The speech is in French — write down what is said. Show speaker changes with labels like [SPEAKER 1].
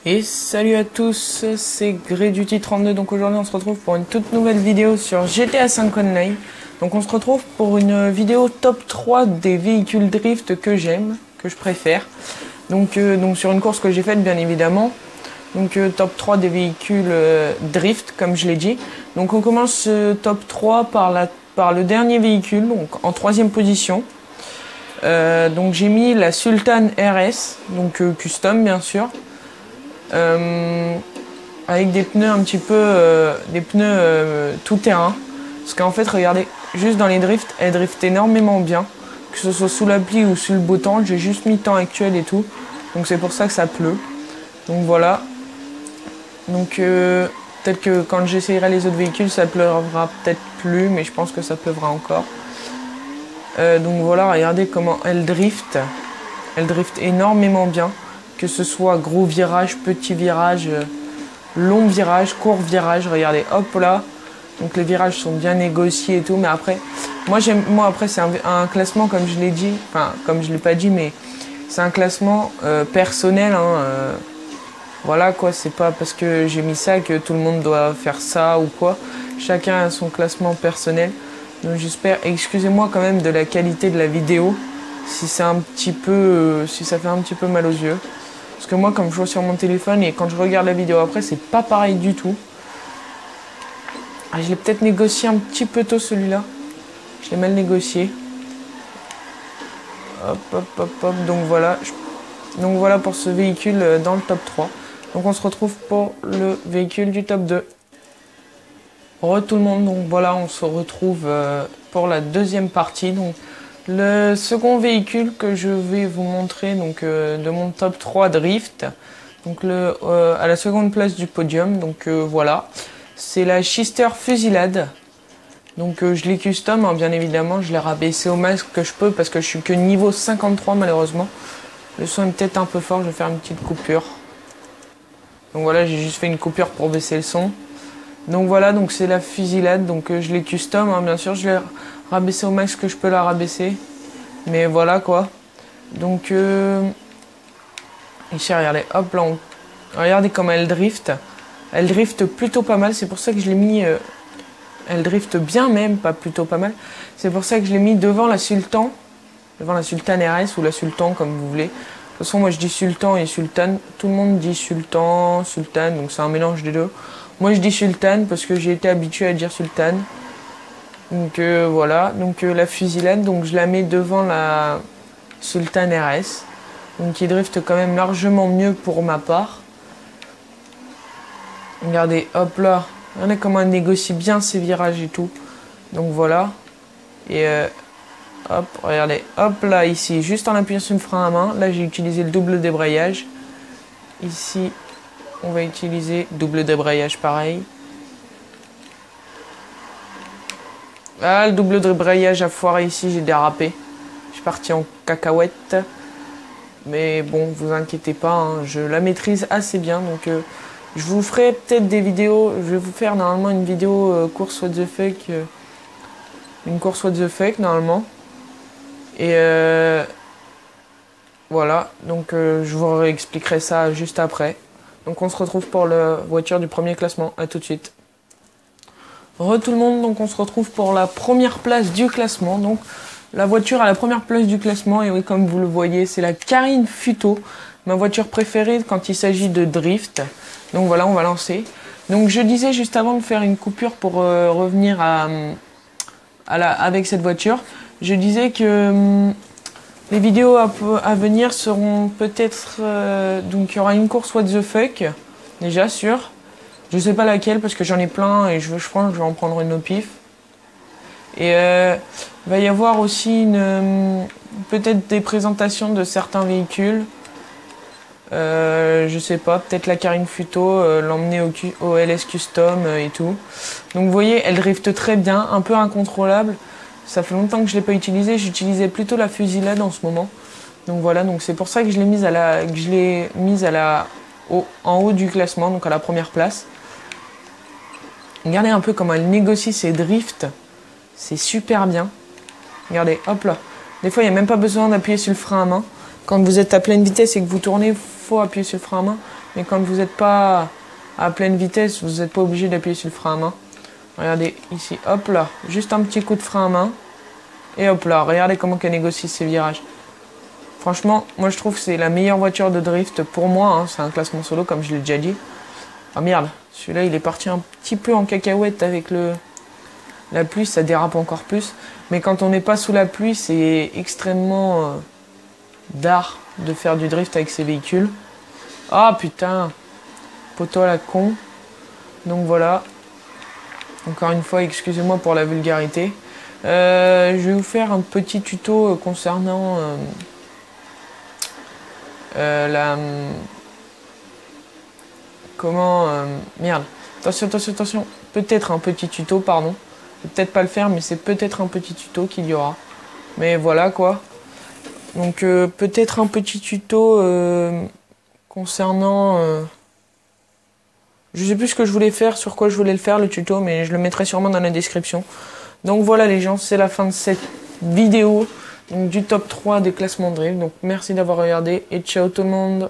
[SPEAKER 1] Et salut à tous, c'est Greduty32. Donc aujourd'hui on se retrouve pour une toute nouvelle vidéo sur GTA 5 Online. Donc on se retrouve pour une vidéo top 3 des véhicules drift que j'aime, que je préfère. Donc sur une course que j'ai faite bien évidemment. Donc top 3 des véhicules drift comme je l'ai dit. Donc on commence ce top 3 par le dernier véhicule, donc en 3e position. Donc j'ai mis la Sultan RS, donc custom bien sûr. Avec des pneus un petit peu tout terrain, parce qu'en fait regardez, juste dans les drifts elle drift énormément bien, que ce soit sous la pluie ou sous le beau temps. J'ai juste mis temps actuel et tout, donc c'est pour ça que ça pleut. Donc voilà, donc peut-être que quand j'essayerai les autres véhicules ça pleuvra peut-être plus, mais je pense que ça pleuvra encore. Donc voilà, regardez comment elle drift énormément bien, que ce soit gros virage, petit virage, long virage, court virage. Regardez, hop là, donc les virages sont bien négociés et tout. Mais après, moi après c'est un classement comme je l'ai dit, enfin comme je l'ai pas dit, mais c'est un classement personnel, hein, voilà quoi, c'est pas parce que j'ai mis ça que tout le monde doit faire ça ou quoi. Chacun a son classement personnel. Donc j'espère, excusez-moi quand même de la qualité de la vidéo, si c'est un petit peu, si ça fait un petit peu mal aux yeux. Parce que moi, comme je vois sur mon téléphone et quand je regarde la vidéo après, c'est pas pareil du tout. Ah, je l'ai peut-être négocié un petit peu tôt celui-là. Je l'ai mal négocié. Hop, hop, hop, hop. Donc voilà. Donc voilà pour ce véhicule dans le top 3. Donc on se retrouve pour le véhicule du top 2. Re tout le monde. Donc voilà, on se retrouve pour la deuxième partie. Donc le second véhicule que je vais vous montrer, donc de mon top 3 drift, donc à la seconde place du podium, donc voilà, c'est la Chister Fusilade. Donc je l'ai custom, hein, bien évidemment, je l'ai rabaissé au max que je peux parce que je suis que niveau 53 malheureusement. Le son est peut-être un peu fort, je vais faire une petite coupure. Donc voilà, j'ai juste fait une coupure pour baisser le son. Donc voilà, donc c'est la Fusilade, donc je l'ai custom, hein, bien sûr, je l'ai rabaisser au max que je peux la rabaisser, mais voilà quoi. Donc ici regardez, hop là, regardez comment elle drift plutôt pas mal. C'est pour ça que je l'ai mis, elle drift bien même, pas plutôt pas mal. C'est pour ça que je l'ai mis devant la Sultan RS ou la Sultan comme vous voulez. De toute façon moi je dis Sultan et Sultan, tout le monde dit Sultan, donc c'est un mélange des deux. Moi je dis Sultan parce que j'ai été habitué à dire Sultan. Donc voilà, donc la Fusilade, donc je la mets devant la Sultan RS, donc qui drift quand même largement mieux pour ma part. Regardez, hop là, regardez comment elle négocie bien ses virages et tout. Donc voilà, et hop, regardez, hop là, ici, juste en appuyant sur le frein à main, là j'ai utilisé le double débrayage. Ici, on va utiliser double débrayage pareil. Ah, le double débrayage a foiré ici, j'ai dérapé. Je suis parti en cacahuète. Mais bon, vous inquiétez pas, hein, je la maîtrise assez bien. Donc je vous ferai peut-être des vidéos. Je vais vous faire normalement une vidéo course what the fuck. Une course what the fuck normalement. Et voilà, donc je vous expliquerai ça juste après. Donc on se retrouve pour la voiture du premier classement. À tout de suite. Re tout le monde, donc on se retrouve pour la première place du classement. Donc la voiture à la première place du classement, et oui, comme vous le voyez, c'est la Carine Futo, ma voiture préférée quand il s'agit de drift. Donc voilà, on va lancer. Donc je disais juste avant de faire une coupure pour revenir avec cette voiture, je disais que les vidéos à venir seront peut-être... donc il y aura une course what the fuck, déjà sûr. Je sais pas laquelle parce que j'en ai plein et je pense que je vais en prendre une au pif. Et il va y avoir aussi peut-être des présentations de certains véhicules. Je sais pas, peut-être la Carine Futo, l'emmener au LS Custom et tout. Donc vous voyez, elle drift très bien, un peu incontrôlable. Ça fait longtemps que je l'ai pas utilisée, j'utilisais plutôt la Fusilade en ce moment. Donc voilà, donc c'est pour ça que je l'ai mise en haut du classement, donc à la première place. Regardez un peu comment elle négocie ses drifts. C'est super bien. Regardez, hop là. Des fois, il n'y a même pas besoin d'appuyer sur le frein à main. Quand vous êtes à pleine vitesse et que vous tournez, il faut appuyer sur le frein à main. mais quand vous n'êtes pas à pleine vitesse, vous n'êtes pas obligé d'appuyer sur le frein à main. Regardez ici, hop là, juste un petit coup de frein à main. Et hop là, regardez comment qu'elle négocie ses virages. Franchement, moi je trouve que c'est la meilleure voiture de drift pour moi. Hein. C'est un classement solo comme je l'ai déjà dit. Ah merde, celui-là il est parti un petit peu en cacahuète avec la pluie, ça dérape encore plus. Mais quand on n'est pas sous la pluie, c'est extrêmement d'art de faire du drift avec ces véhicules. Ah putain, poteau à la con. Donc voilà. Encore une fois, excusez-moi pour la vulgarité. Je vais vous faire un petit tuto concernant comment... merde. Attention, attention, attention. Peut-être un petit tuto, pardon. Je vais peut-être pas le faire, mais c'est peut-être un petit tuto qu'il y aura. Mais voilà, quoi. Donc, peut-être un petit tuto concernant... je sais plus ce que je voulais faire, sur quoi je voulais le faire, le tuto, mais je le mettrai sûrement dans la description. Donc voilà les gens, c'est la fin de cette vidéo. Donc du top 3 des classements drift. Donc merci d'avoir regardé et ciao tout le monde.